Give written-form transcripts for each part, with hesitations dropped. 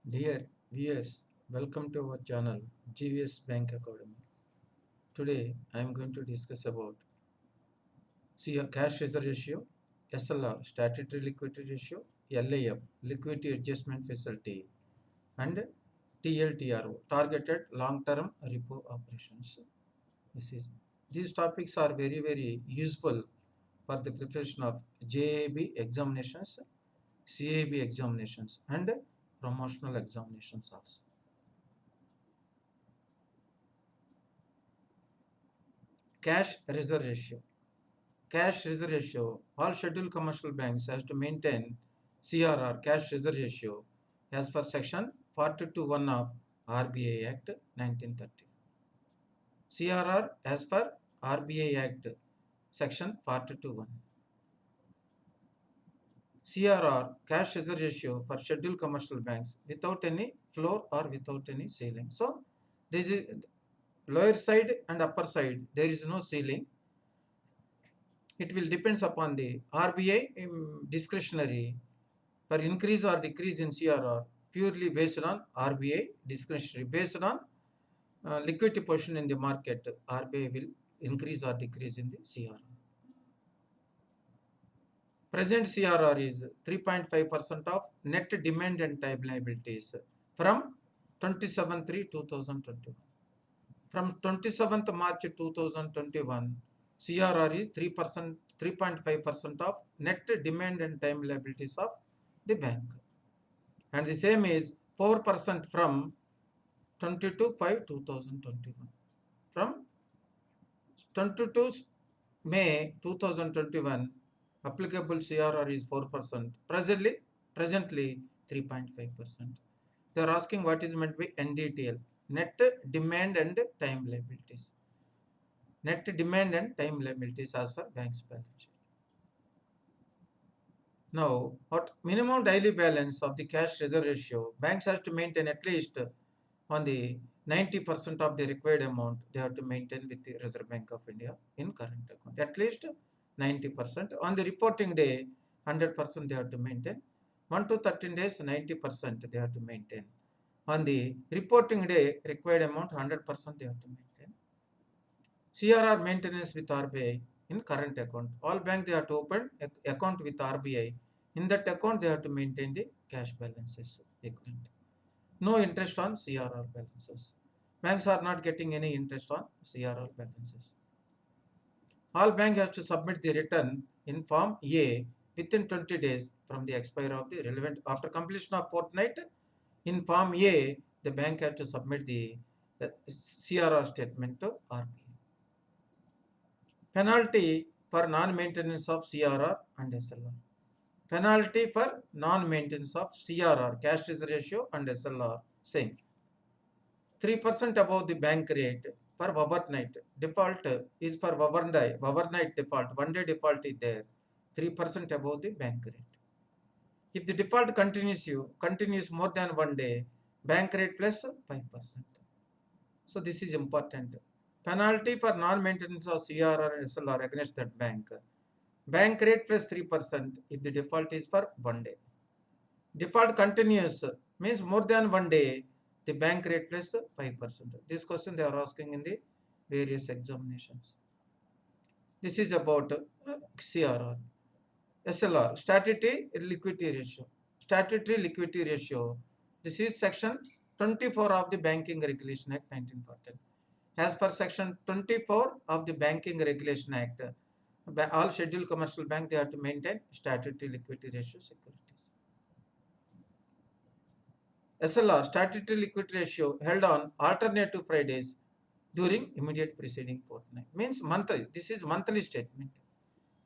Dear viewers, welcome to our channel GVS Bank Academy. Today I am going to discuss about cash reserve ratio, SLR statutory liquidity ratio, LAF liquidity adjustment facility, and TLTRO targeted long-term repo operations. These topics are very useful for the preparation of JAB examinations, CAB examinations, and promotional examinations also. Cash reserve ratio. Cash reserve ratio. All scheduled commercial banks has to maintain CRR, cash reserve ratio, as per section 42(1) of RBI Act 1930. CRR as per RBI Act section 42(1). CRR, cash reserve ratio for scheduled commercial banks without any floor or without any ceiling. So there is lower side and upper side, there is no ceiling. It will depends upon the RBI discretionary for increase or decrease in CRR purely based on RBI discretionary. Based on liquidity position in the market, RBI will increase or decrease in the CRR. Present CRR is 3.5% of net demand and time liabilities from 27/3/2021. From 27th March 2021, CRR is 3%, 3.5% of net demand and time liabilities of the bank. And the same is 4% from 22/5/2021. From 22 May 2021, applicable CRR is 4%. Presently 3.5%. They are asking what is meant by NDTL, net demand and time liabilities. Net demand and time liabilities as per bank's balance sheet. Now, what minimum daily balance of the cash reserve ratio, banks has to maintain at least on the 90% of the required amount they have to maintain with the Reserve Bank of India in current account. At least 90%. On the reporting day, 100% they have to maintain. 1 to 13 days, 90% they have to maintain. On the reporting day, required amount, 100% they have to maintain. CRR maintenance with RBI in current account. All banks they have to open account with RBI. In that account, they have to maintain the cash balances equivalent. No interest on CRR balances. Banks are not getting any interest on CRR balances. All banks have to submit the return in Form A within 20 days from the expiry of the relevant. After completion of fortnight, in Form A, the bank has to submit the CRR statement to RBI. Penalty for non-maintenance of CRR and SLR. Penalty for non-maintenance of CRR, cash reserve ratio, and SLR, same. 3% above the bank rate for overnight. Default is for overnight default. 1 day default is there. 3% above the bank rate. If the default continues more than 1 day, bank rate plus 5%. So this is important. Penalty for non-maintenance of CRR and SLR against that bank. Bank rate plus 3% if the default is for 1 day. Default continuous means more than 1 day, the bank rate plus 5%. This question they are asking in the various examinations. This is about CRR. SLR, statutory liquidity ratio. Statutory liquidity ratio. This is section 24 of the Banking Regulation Act 1914. As per section 24 of the Banking Regulation Act, all scheduled commercial banks they have to maintain statutory liquidity ratio securities. SLR, statutory liquidity ratio, held on alternative Fridays during immediate preceding fortnight. Means monthly. This is monthly statement.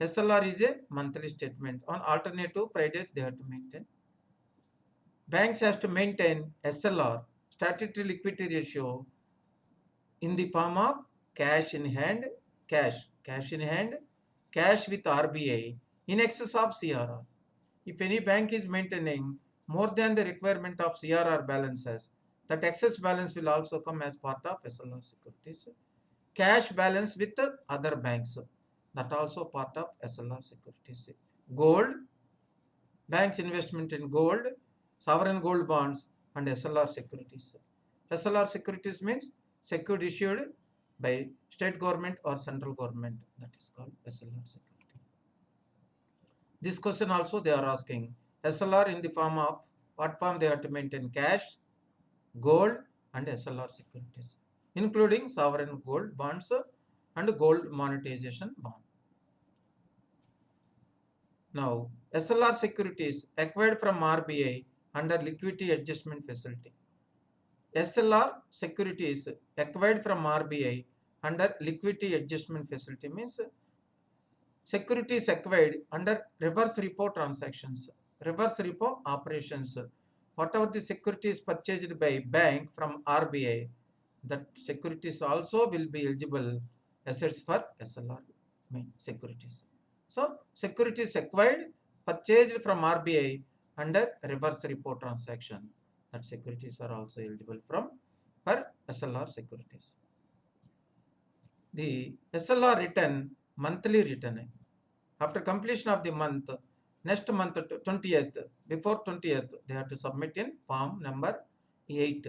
SLR is a monthly statement. On alternative Fridays they have to maintain. Banks has to maintain SLR, statutory liquidity ratio, in the form of cash in hand, cash with RBI in excess of CRR. If any bank is maintaining more than the requirement of CRR balances, that excess balance will also come as part of SLR securities. Cash balance with other banks, that also part of SLR securities. Gold, banks investment in gold, sovereign gold bonds, and SLR securities. SLR securities means security issued by state government or central government, that is called SLR security. This question also they are asking, SLR in the form of, what form they have to maintain? Cash, gold and SLR securities, including sovereign gold bonds and gold monetization bond. Now, SLR securities acquired from RBI under liquidity adjustment facility. SLR securities acquired from RBI under liquidity adjustment facility means securities acquired under reverse repo transactions, reverse repo operations. Whatever the securities purchased by bank from RBI, that securities also will be eligible assets for SLR securities. So, securities acquired, purchased from RBI under reverse repo transaction, that securities are also eligible for SLR securities. The SLR return, monthly return. After completion of the month, next month 20th, before 20th, they have to submit in form number 8.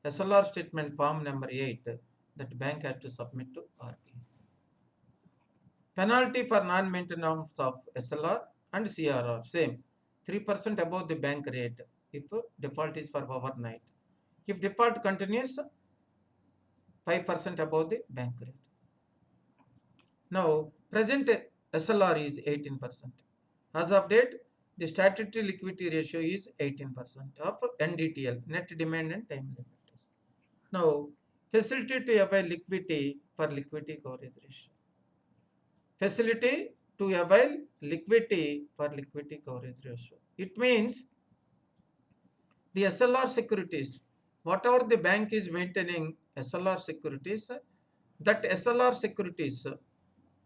SLR statement form number 8 that bank has to submit to RBI. Penalty for non-maintenance of SLR and CRR, same, 3% above the bank rate if default is for overnight. If default continues, 5% above the bank rate. Now, present SLR is 18%. As of date, the statutory liquidity ratio is 18% of NDTL, net demand and time limit. Now, facility to avail liquidity for liquidity coverage ratio. Facility to avail liquidity for liquidity coverage ratio. It means the SLR securities, whatever the bank is maintaining SLR securities, that SLR securities,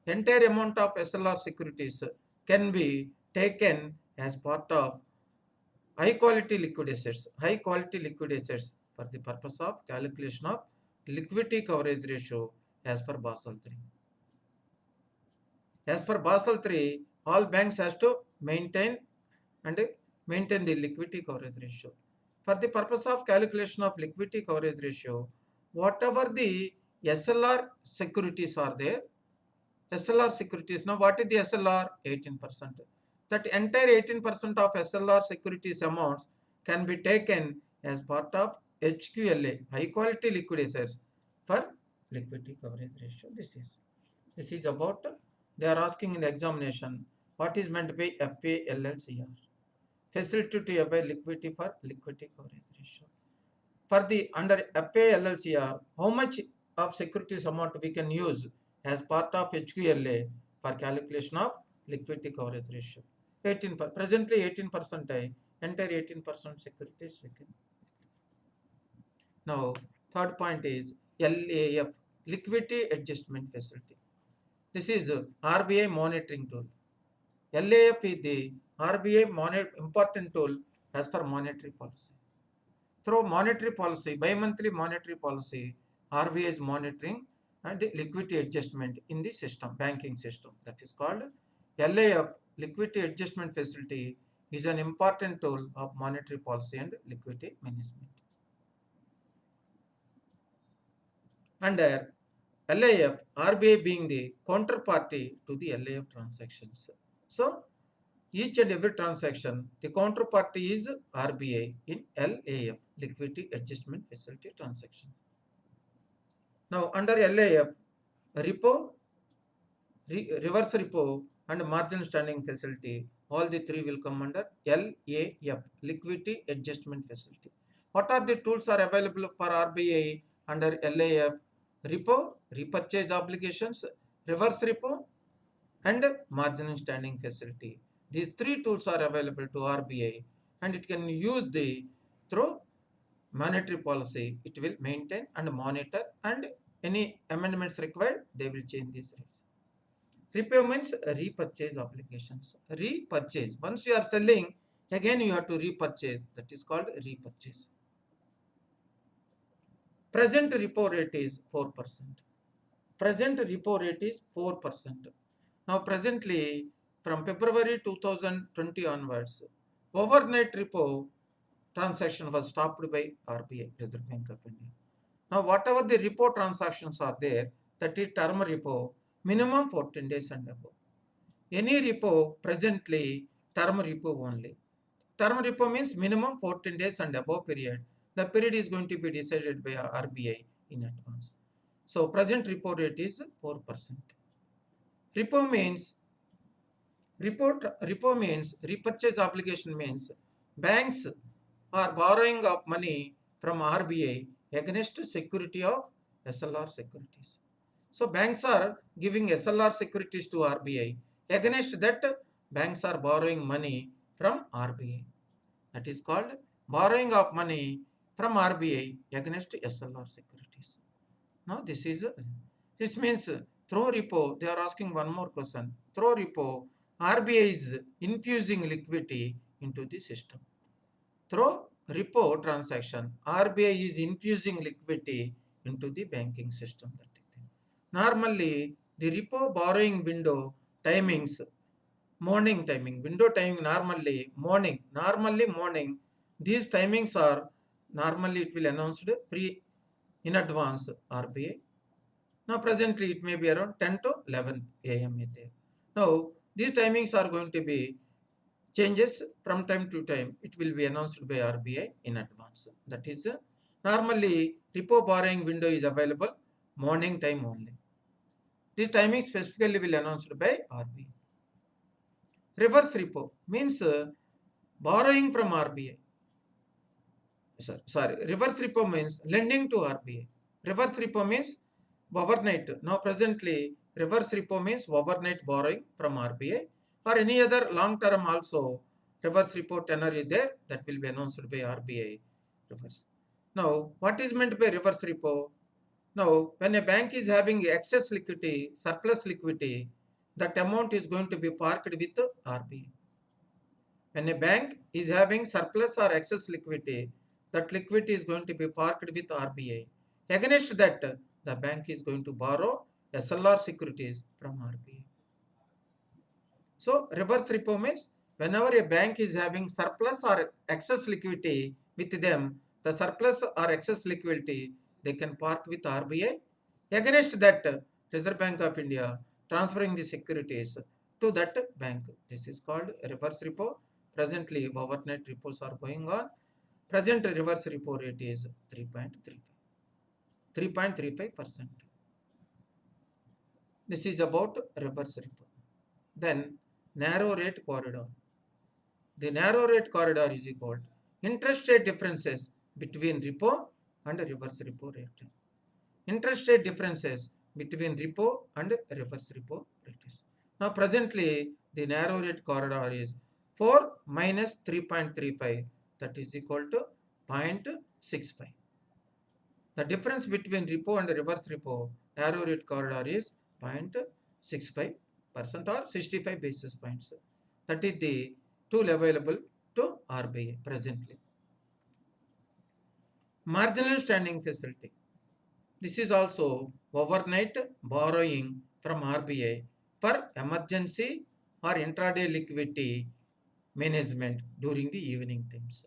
entire amount of SLR securities can be taken as part of high quality liquid assets, for the purpose of calculation of liquidity coverage ratio as per Basel III. As per Basel III, all banks has to maintain the liquidity coverage ratio. For the purpose of calculation of liquidity coverage ratio, whatever the SLR securities are there, SLR securities, now what is the SLR? 18%. That entire 18% of SLR securities amounts can be taken as part of HQLA, high quality liquid assets, for liquidity coverage ratio. This is about, they are asking in the examination, what is meant by FALLCR? Facility to avail liquidity for liquidity coverage ratio. For the under FALLCR, how much of securities amount we can use as part of HQLA for calculation of liquidity coverage ratio? 18%. Presently 18%, entire 18% securities we can. Now, third point is LAF, liquidity adjustment facility. This is RBI monitoring tool. LAF is the RBI important tool as per monetary policy. Through monetary policy, bi-monthly monetary policy, RBI is monitoring and the liquidity adjustment in the system, banking system. That is called LAF, liquidity adjustment facility, is an important tool of monetary policy and liquidity management. Under LAF, RBI being the counterparty to the LAF transactions. So, each and every transaction, the counterparty is RBI in LAF, liquidity adjustment facility transaction. Now, under LAF, repo, reverse repo and margin standing facility, all the three will come under LAF, liquidity adjustment facility. What are the tools are available for RBI under LAF? Repo, repurchase obligations, reverse repo and margin standing facility. These three tools are available to RBI and it can use through monetary policy. It will maintain and monitor, and any amendments required, they will change these rates. Repo means repurchase obligations. Repurchase. Once you are selling, again you have to repurchase. That is called repurchase. Present repo rate is 4%. Present repo rate is 4%. Now presently, from February 2020 onwards, overnight repo transaction was stopped by RBI, Reserve Bank of India. Now, whatever the repo transactions are there, that is term repo, minimum 14 days and above. Any repo presently term repo only. Term repo means minimum 14 days and above period. The period is going to be decided by RBI in advance. So present repo rate is 4%. Repo means repurchase obligation means banks are borrowing of money from RBI against security of SLR securities. So banks are giving SLR securities to RBI. Against that, banks are borrowing money from RBI. That is called borrowing of money from RBI against SLR securities. Now this means through repo, they are asking one more question. Through repo, RBI is infusing liquidity into the system. Through repo transaction, RBI is infusing liquidity into the banking system. Normally, the repo borrowing window timings, morning timing, window timing normally morning. These timings are normally it will announced in advance RBI. Now presently it may be around 10 to 11 a.m. there. Now these timings are going to be changes from time to time. It will be announced by RBI in advance. That is normally repo borrowing window is available morning time only. This timing specifically will announced by RBI. Reverse repo means borrowing from RBI. Reverse repo means lending to RBI. Reverse repo means overnight. Now presently reverse repo means overnight borrowing from RBI or any other long term also reverse repo tenor is there, that will be announced by RBI reverse. Now what is meant by reverse repo? Now when a bank is having excess liquidity, surplus liquidity, that amount is going to be parked with RBI. When a bank is having surplus or excess liquidity, that liquidity is going to be parked with RBI. Against that, the bank is going to borrow SLR securities from RBI. So reverse repo means whenever a bank is having surplus or excess liquidity with them, the surplus or excess liquidity they can park with RBI. Against that, Reserve Bank of India transferring the securities to that bank. This is called reverse repo. Presently, overnight repos are going on. Present reverse repo rate is 3.35%. This is about reverse repo. Then narrow rate corridor. The narrow rate corridor is equal to interest rate differences between repo and reverse repo rate. Interest rate differences between repo and reverse repo rates. Now presently the narrow rate corridor is 4 minus 3.35, that is equal to 0.65. The difference between repo and reverse repo narrow rate corridor is 0.65% or 65 basis points. That is the tool available to RBI presently. Marginal standing facility. This is also overnight borrowing from RBI for emergency or intraday liquidity management during the evening times.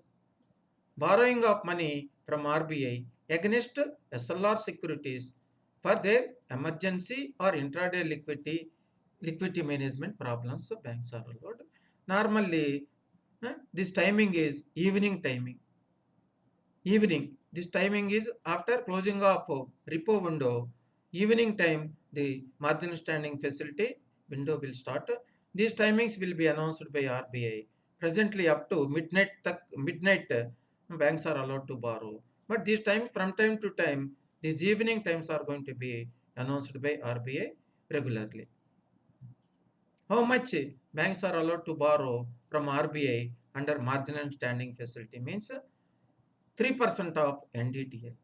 Borrowing of money from RBI against SLR securities for their emergency or intraday liquidity management problems banks are allowed. Normally, this timing is evening timing. This timing is after closing of repo window. Evening time, the margin standing facility window will start. These timings will be announced by RBI. Presently, up to midnight, banks are allowed to borrow. But these times, from time to time, these evening times are going to be announced by RBI regularly. How much banks are allowed to borrow from RBI under marginal standing facility means 3% of NDTL.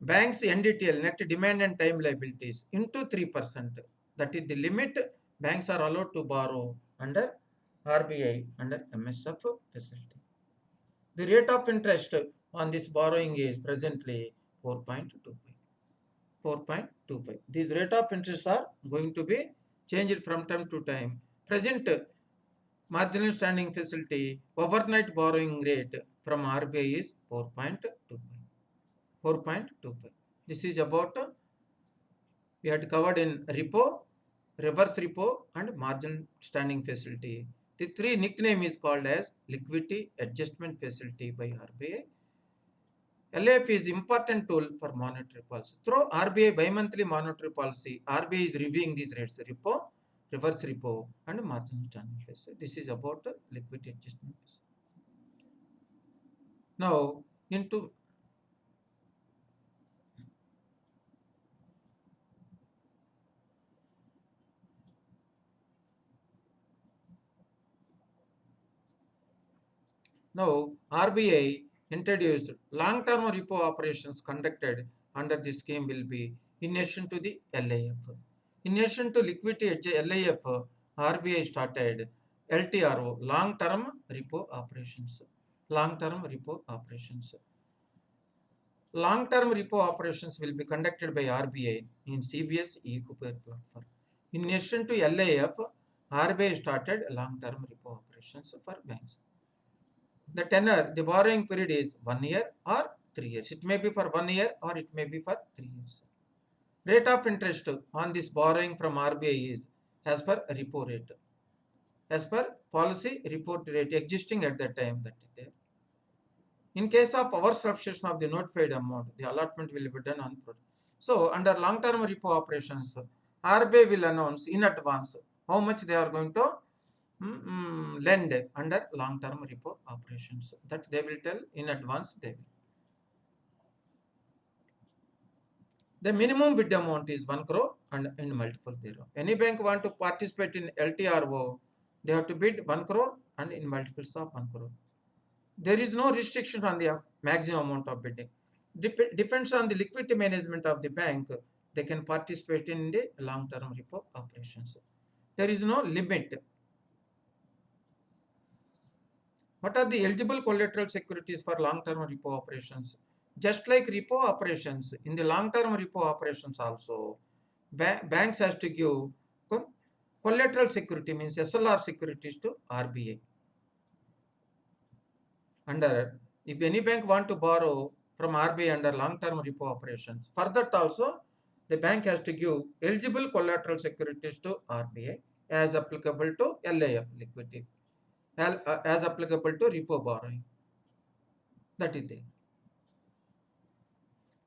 Banks NDTL, net demand and time liabilities, into 3%. That is the limit banks are allowed to borrow under RBI under MSF facility. The rate of interest on this borrowing is presently 4.25. These rate of interest are going to be changed from time to time. Present marginal standing facility, overnight borrowing rate from RBI is 4.25. 4.25. This is about we had covered in repo, reverse repo, and margin standing facility. The three nickname is called as liquidity adjustment facility by RBI. LAF is important tool for monetary policy. Through RBI bi-monthly monetary policy, RBI is reviewing these rates, repo, reverse repo, and margin standing facility. This is about the liquidity adjustment facility. Now, into Now, RBI introduced long-term repo operations conducted under this scheme will be in addition to the LIF. In addition to liquidity LIF, RBI started LTRO, long-term repo operations. Long-term repo operations. Long-term repo operations will be conducted by RBI in CBS e-Cooper platform. In addition to LIF, RBI started long-term repo operations for banks. The tenor, the borrowing period is 1 year or 3 years. It may be for 1 year or it may be for 3 years. Rate of interest on this borrowing from RBI is as per repo rate. As per policy report rate existing at that time that is there. In case of our substitution of the notified amount, the allotment will be done on product. So under long-term repo operations, RBI will announce in advance how much they are going to lend under long-term repo operations. That they will tell in advance. They will. The minimum bid amount is 1 crore and in multiple thereof. Any bank want to participate in LTRO, they have to bid 1 crore and in multiples of 1 crore. There is no restriction on the maximum amount of bidding. Depends on the liquidity management of the bank. They can participate in the long-term repo operations. There is no limit. What are the eligible collateral securities for long-term repo operations? Just like repo operations, in the long-term repo operations also, banks has to give collateral security, means SLR securities to RBI. Under, if any bank want to borrow from RBI under long-term repo operations, for that also, the bank has to give eligible collateral securities to RBI as applicable to LIF liquidity, as applicable to repo borrowing. That is there.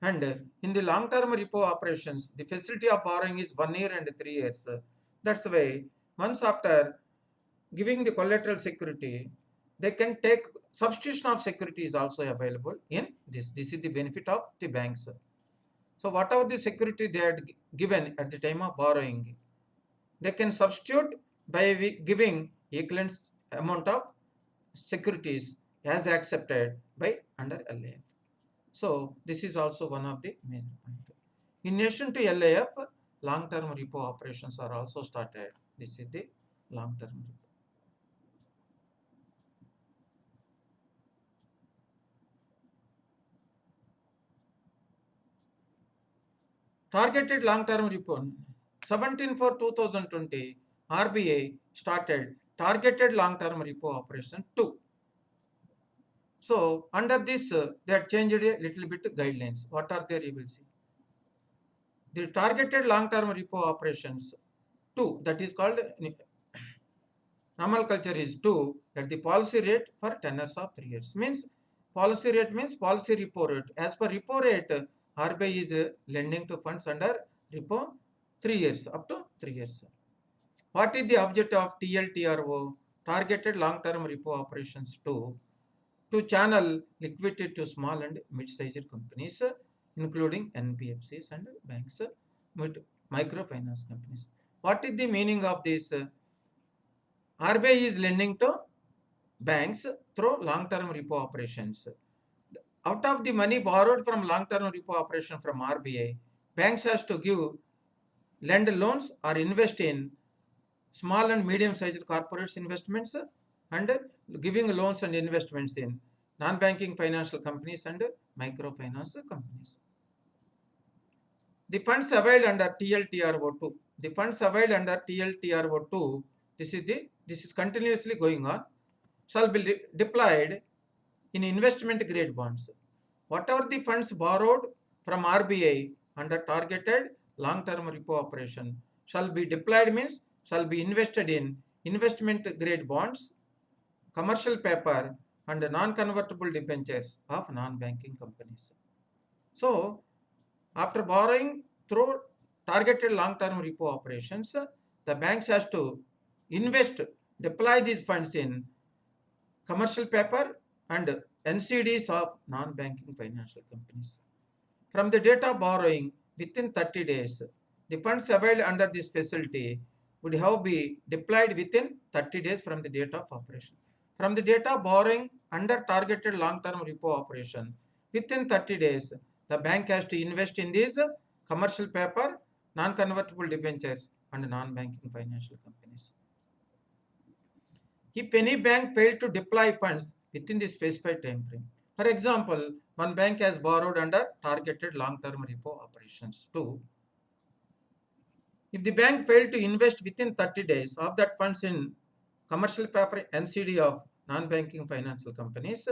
And in the long-term repo operations, the facility of borrowing is 1 year and 3 years. That's why once after giving the collateral security, they can take substitution of security is also available in this. This is the benefit of the banks. So whatever the security they had given at the time of borrowing, they can substitute by giving equivalent amount of securities as accepted by under LIF. So this is also one of the major points. In addition to LIF, long-term repo operations are also started. This is the long-term repo. Targeted long-term repo. 17/4/2020, RBI started targeted long-term repo operation 2. So under this, they have changed a little bit guidelines. What are there? You will see. The targeted long-term repo operations 2, that is called nomenclature is 2 at the policy rate for tenors of 3 years. Means policy rate means policy repo rate. As per repo rate, RBI is lending to funds under repo 3 years, up to 3 years. What is the objective of TLTRO? Targeted long-term repo operations 2, to channel liquidity to small and mid-sized companies, including NBFCs and banks, microfinance companies. What is the meaning of this? RBI is lending to banks through long-term repo operations. Out of the money borrowed from long-term repo operation from RBI, banks has to lend loans or invest in small and medium-sized corporates investments and giving loans and investments in non-banking financial companies and microfinance companies. The funds availed under TLTRO2. The funds availed under TLTRO2, this is continuously going on, shall be deployed in investment grade bonds. Whatever the funds borrowed from RBI under targeted long-term repo operation shall be deployed means shall be invested in investment grade bonds, commercial paper and non-convertible debentures of non-banking companies. So, after borrowing through targeted long-term repo operations, the banks has to deploy these funds in commercial paper and NCDs of non-banking financial companies. From the date of borrowing, within 30 days, the funds availed under this facility would have been deployed within 30 days from the date of operation. From the date of borrowing under targeted long-term repo operation, within 30 days, the bank has to invest in these commercial paper, non-convertible debentures and non-banking financial companies. If any bank failed to deploy funds within the specified time frame, for example, one bank has borrowed under targeted long-term repo operations. 2. If the bank failed to invest within 30 days of that funds in commercial paper NCD of non-banking financial companies,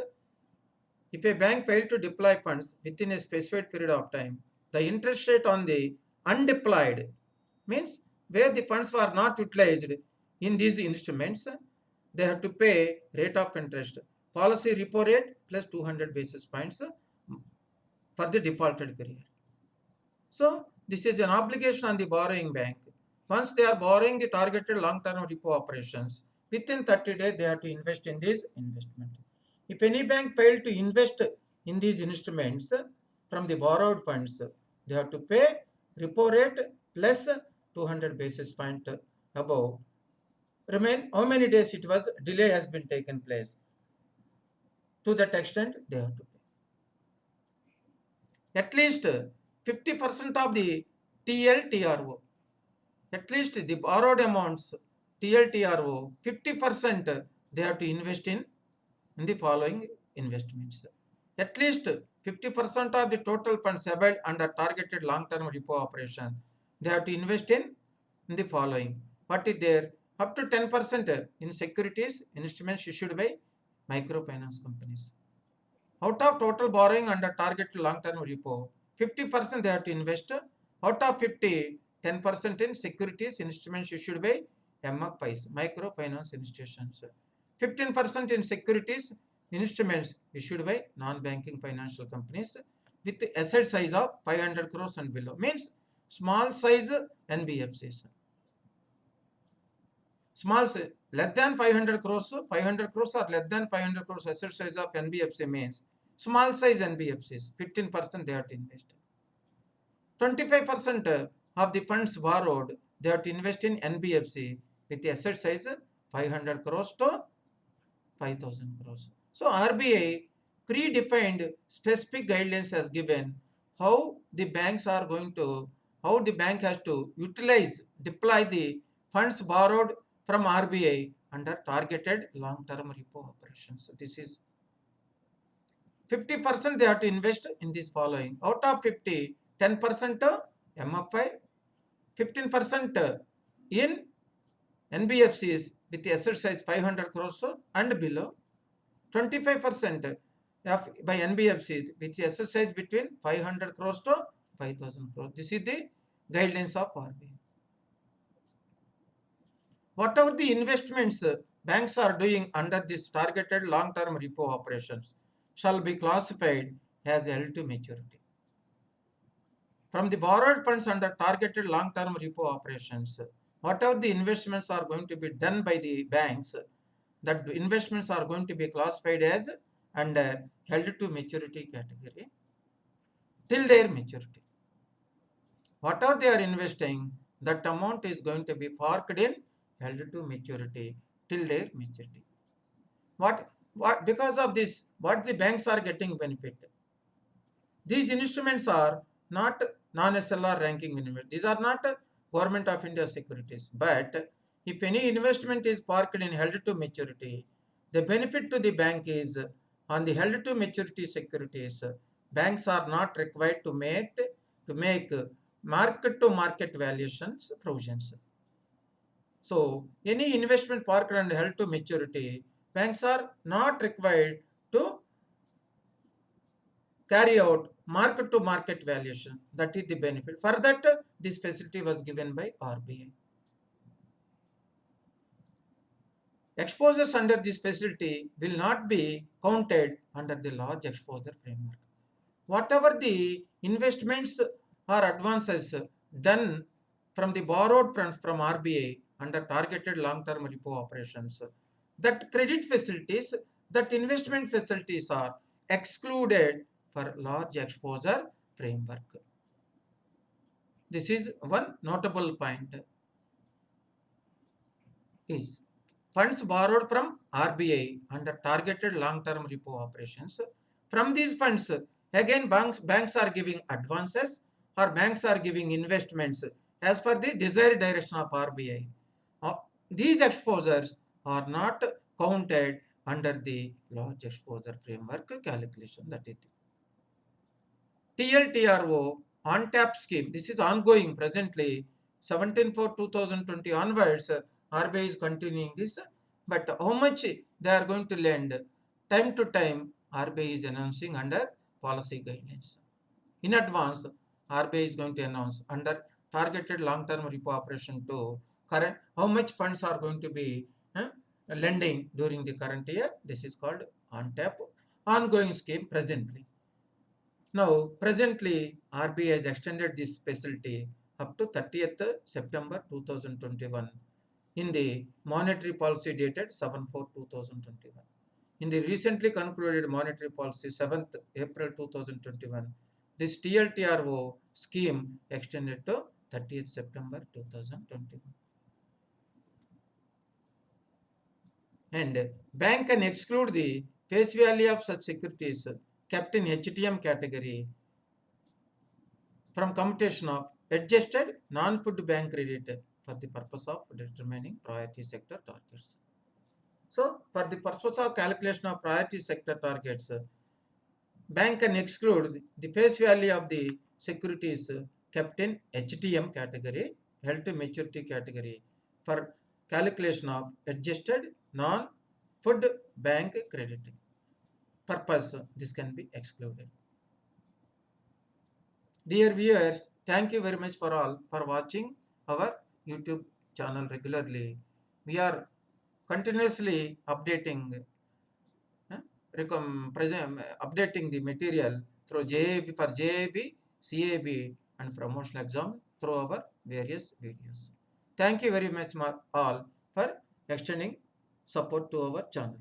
if a bank failed to deploy funds within a specified period of time, the interest rate on the undeployed means where the funds were not utilized in these instruments, they have to pay rate of interest, policy repo rate plus 200 basis points for the defaulted period. So, this is an obligation on the borrowing bank. Once they are borrowing the targeted long-term repo operations, within 30 days they have to invest in this investment. If any bank failed to invest in these instruments from the borrowed funds, they have to pay repo rate plus 200 basis point above. Remain how many days it was delay has been taken place. To that extent, they have to pay. At least 50% of the TLTRO. At least the borrowed amounts TLTRO, 50% they have to invest in the following investments. At least 50% of the total funds available under targeted long-term repo operation, they have to invest in the following. What is there? Up to 10% in securities instruments issued by microfinance companies. Out of total borrowing under targeted long-term repo, 50% they have to invest. Out of 50, 10% in securities instruments issued by MFIs, microfinance institutions. 15% in securities instruments issued by non-banking financial companies with the asset size of 500 crores and below. Means small size NBFCs. Small size, less than 500 crores or less than 500 crores asset size of NBFC means small size NBFCs, 15% they have to invest. 25% of the funds borrowed, they have to invest in NBFC with the asset size 500 crores to 5,000 crores. So RBI predefined specific guidelines has given how the banks are going to, how the bank has to deploy the funds borrowed from RBI under targeted long-term repo operations. So this is 50% they have to invest in this following. Out of 50, 10% MFI, 15% in NBFCs with the asset size 500 crores and below, 25% by NBFCs with the asset size between 500 crores to 5,000 crores. This is the guidelines of RBI. Whatever the investments banks are doing under this targeted long-term repo operations shall be classified as held to maturity. From the borrowed funds under targeted long-term repo operations, whatever the investments are going to be done by the banks, that investments are going to be classified as under held to maturity category till their maturity. Whatever they are investing, that amount is going to be parked in held to maturity till their maturity. Because of this, what the banks are getting benefit? These instruments are not non-SLR ranking investments. These are not Government of India securities. But if any investment is parked in held to maturity, the benefit to the bank is on the held to maturity securities, banks are not required to make market to market valuations provisions. So any investment parked and held to maturity, banks are not required to carry out market to market valuation. That is the benefit. For that, this facility was given by RBI. Exposures under this facility will not be counted under the large exposure framework. Whatever the investments or advances done from the borrowed funds from RBI under targeted long-term repo operations, that credit facilities, that investment facilities are excluded for large exposure framework. This is one notable point. Is funds borrowed from RBI under targeted long-term repo operations. From these funds, again banks are giving advances or banks are giving investments as per the desired direction of RBI. These exposures are not counted under the large exposure framework calculation. That is TLTRO on-tap scheme. This is ongoing presently. 17/4/2020 onwards, RBI is continuing this. But how much they are going to lend? Time to time, RBI is announcing under policy guidelines. In advance, RBI is going to announce under targeted long-term repo operation to current how much funds are going to be lending during the current year. This is called on-tap ongoing scheme presently. Now, presently, RBI has extended this facility up to 30th September 2021 in the monetary policy dated 7/4/2021. In the recently concluded monetary policy 7th April 2021, this TLTRO scheme extended to 30th September 2021. And bank can exclude the face value of such securities kept in HTM category from computation of adjusted non-food bank credit for the purpose of determining priority sector targets. So, for the purpose of calculation of priority sector targets, bank can exclude the face value of the securities kept in HTM category, held to maturity category for calculation of adjusted non-food bank credit purpose. This can be excluded. Dear viewers, thank you very much for all for watching our YouTube channel regularly. We are continuously updating updating the material through JAB for JAB, CAB and promotional exam through our various videos. Thank you very much all for extending support to our channel.